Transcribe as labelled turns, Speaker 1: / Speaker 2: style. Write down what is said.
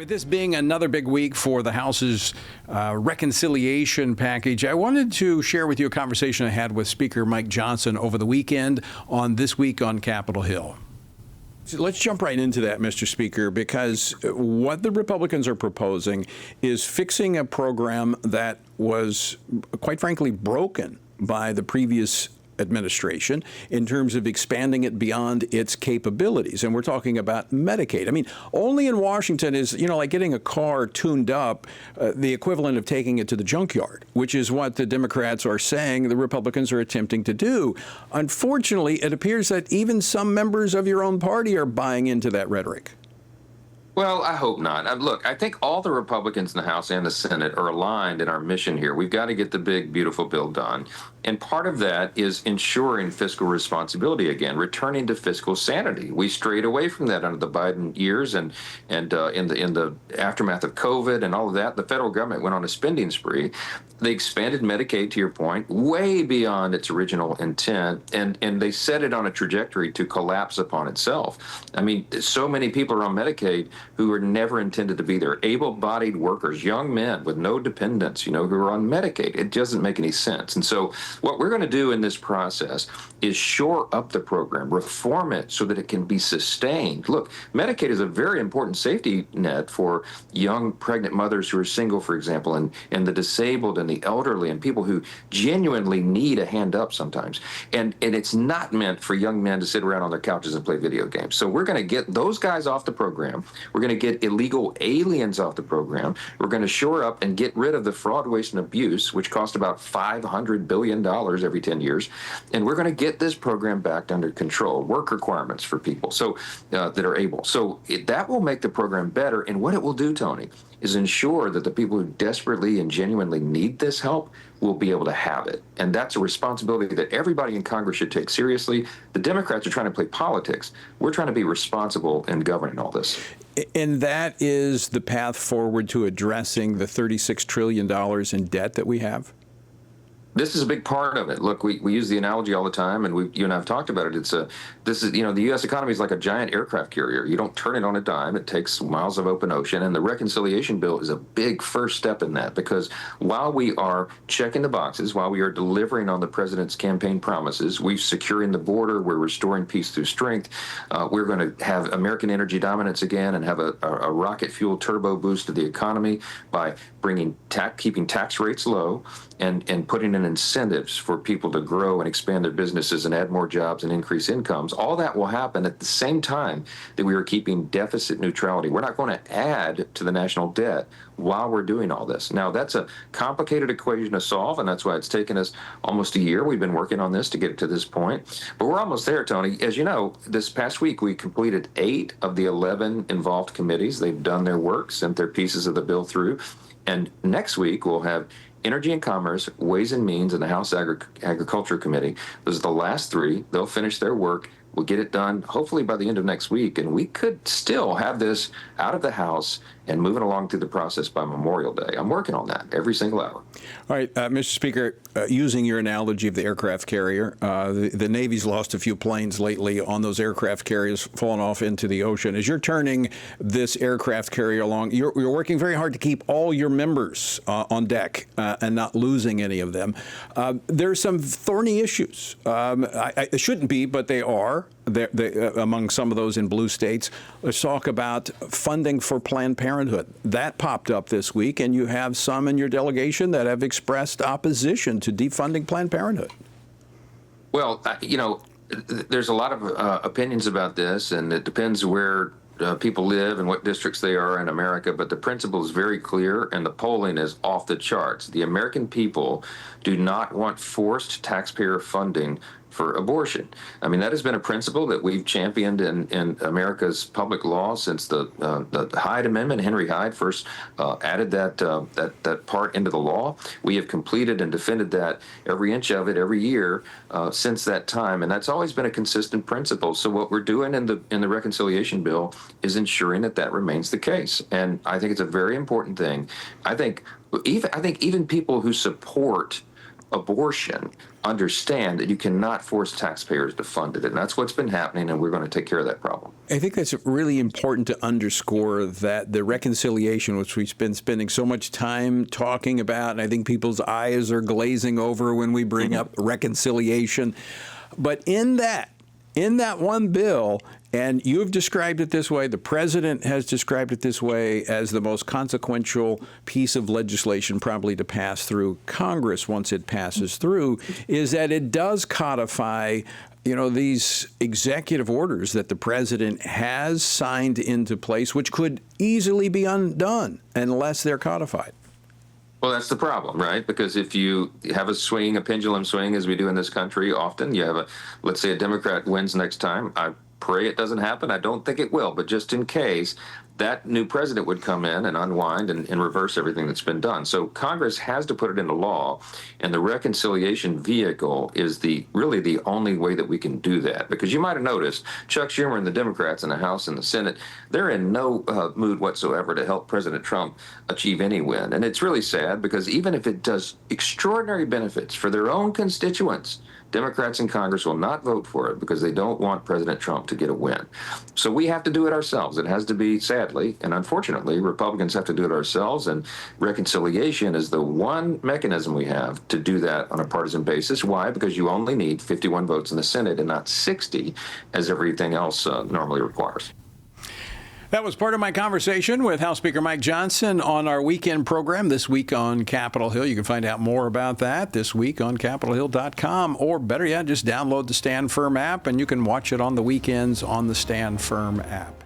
Speaker 1: With this being another big week for the House's reconciliation package, I wanted to share with you a conversation I had with Speaker Mike Johnson over the weekend on This Week on Capitol Hill. So let's jump right into that, Mr. Speaker, because what the Republicans are proposing is fixing a program that was, quite frankly, broken by the previous administration in terms of expanding it beyond its capabilities. And we're talking about Medicaid. I mean, only in Washington is, like getting a car tuned up, the equivalent of taking it to the junkyard, which is what the Democrats are saying the Republicans are attempting to do. Unfortunately, it appears that even some members of your own party are buying into that rhetoric.
Speaker 2: Well, I hope not. Look, I think all the Republicans in the House and the Senate are aligned in our mission here. We've got to get the big, beautiful bill done. And part of that is ensuring fiscal responsibility again, returning to fiscal sanity. We strayed away from that under the Biden years and in the aftermath of COVID and all of that. The federal government went on a spending spree. They expanded Medicaid, to your point, way beyond its original intent, and they set it on a trajectory to collapse upon itself. I mean, so many people are on Medicaid who were never intended to be there. Able-bodied workers, young men with no dependents, who are on Medicaid. It doesn't make any sense. And so what we're going to do in this process is shore up the program, reform it so that it can be sustained. Look, Medicaid is a very important safety net for young pregnant mothers who are single, for example, and the disabled and the elderly and people who genuinely need a hand up sometimes. And it's not meant for young men to sit around on their couches and play video games. So we're going to get those guys off the program. We're going to get illegal aliens off the program. We're going to shore up and get rid of the fraud, waste, and abuse, which cost about $500 billion every 10 years. And we're going to get this program back under control, work requirements for people that are able. So that will make the program better. And what it will do, Tony, is ensure that the people who desperately and genuinely need this help will be able to have it. And that's a responsibility that everybody in Congress should take seriously. The Democrats are trying to play politics. We're trying to be responsible in governing all this.
Speaker 1: And that is the path forward to addressing the $36 trillion in debt that we have?
Speaker 2: This is a big part of it. Look, we use the analogy all the time, and you and I have talked about it. The U.S. economy is like a giant aircraft carrier. You don't turn it on a dime. It takes miles of open ocean, and the reconciliation bill is a big first step in that, because while we are checking the boxes, while we are delivering on the president's campaign promises, we're securing the border, we're restoring peace through strength, we're going to have American energy dominance again and have a rocket fuel turbo boost to the economy by keeping tax rates low and putting in incentives for people to grow and expand their businesses and add more jobs and increase incomes. All that will happen at the same time that we are keeping deficit neutrality. We're not going to add to the national debt while we're doing all this. Now, that's a complicated equation to solve, and that's why it's taken us almost a year. We've been working on this to get to this point, but we're almost there, Tony. As you know, this past week, we completed 8 of the 11 involved committees. They've done their work, sent their pieces of the bill through, and next week we'll have Energy and Commerce, Ways and Means, and the House Agriculture Committee. Those are the last 3. They'll finish their work. We'll get it done hopefully by the end of next week, and we could still have this out of the House and moving along through the process by Memorial Day. I'm working on that every single hour.
Speaker 1: All right, Mr. Speaker, using your analogy of the aircraft carrier, the Navy's lost a few planes lately on those aircraft carriers falling off into the ocean. As you're turning this aircraft carrier along, you're working very hard to keep all your members on deck and not losing any of them. There's some thorny issues. It shouldn't be, but they are. Among some of those in blue states. Let's talk about funding for Planned Parenthood. That popped up this week, and you have some in your delegation that have expressed opposition to defunding Planned Parenthood.
Speaker 2: Well, there's a lot of opinions about this, and it depends where people live and what districts they are in America, but the principle is very clear, and the polling is off the charts. The American people do not want forced taxpayer funding for abortion. I mean, that has been a principle that we've championed in America's public law since the Hyde Amendment. Henry Hyde first added that part into the law. We have completed and defended that, every inch of it, every year since that time, and that's always been a consistent principle. So what we're doing in the reconciliation bill is ensuring that remains the case, and I think it's a very important thing. I think even people who support abortion understand that you cannot force taxpayers to fund it. And that's what's been happening, and we're going to take care of that problem.
Speaker 1: I think that's really important to underscore that the reconciliation, which we've been spending so much time talking about, and I think people's eyes are glazing over when we bring up reconciliation. But in that one bill, and you've described it this way, the president has described it this way, as the most consequential piece of legislation probably to pass through Congress once it passes through, is that it does codify, these executive orders that the president has signed into place, which could easily be undone unless they're codified.
Speaker 2: Well, that's the problem, right? Because if you have a pendulum swing, as we do in this country, often you have let's say a Democrat wins next time. I pray it doesn't happen. I don't think it will, but just in case, that new president would come in and unwind and reverse everything that's been done. So Congress has to put it into law, and the reconciliation vehicle is really the only way that we can do that. Because you might have noticed, Chuck Schumer and the Democrats in the House and the Senate, they're in no mood whatsoever to help President Trump achieve any win. And it's really sad, because even if it does extraordinary benefits for their own constituents, Democrats in Congress will not vote for it because they don't want President Trump to get a win. So we have to do it ourselves. It has to be, sadly, and unfortunately, Republicans have to do it ourselves. And reconciliation is the one mechanism we have to do that on a partisan basis. Why? Because you only need 51 votes in the Senate and not 60, as everything else normally requires.
Speaker 1: That was part of my conversation with House Speaker Mike Johnson on our weekend program this week on Capitol Hill. You can find out more about that this week on CapitolHill.com, or better yet, just download the Stand Firm app, and you can watch it on the weekends on the Stand Firm app.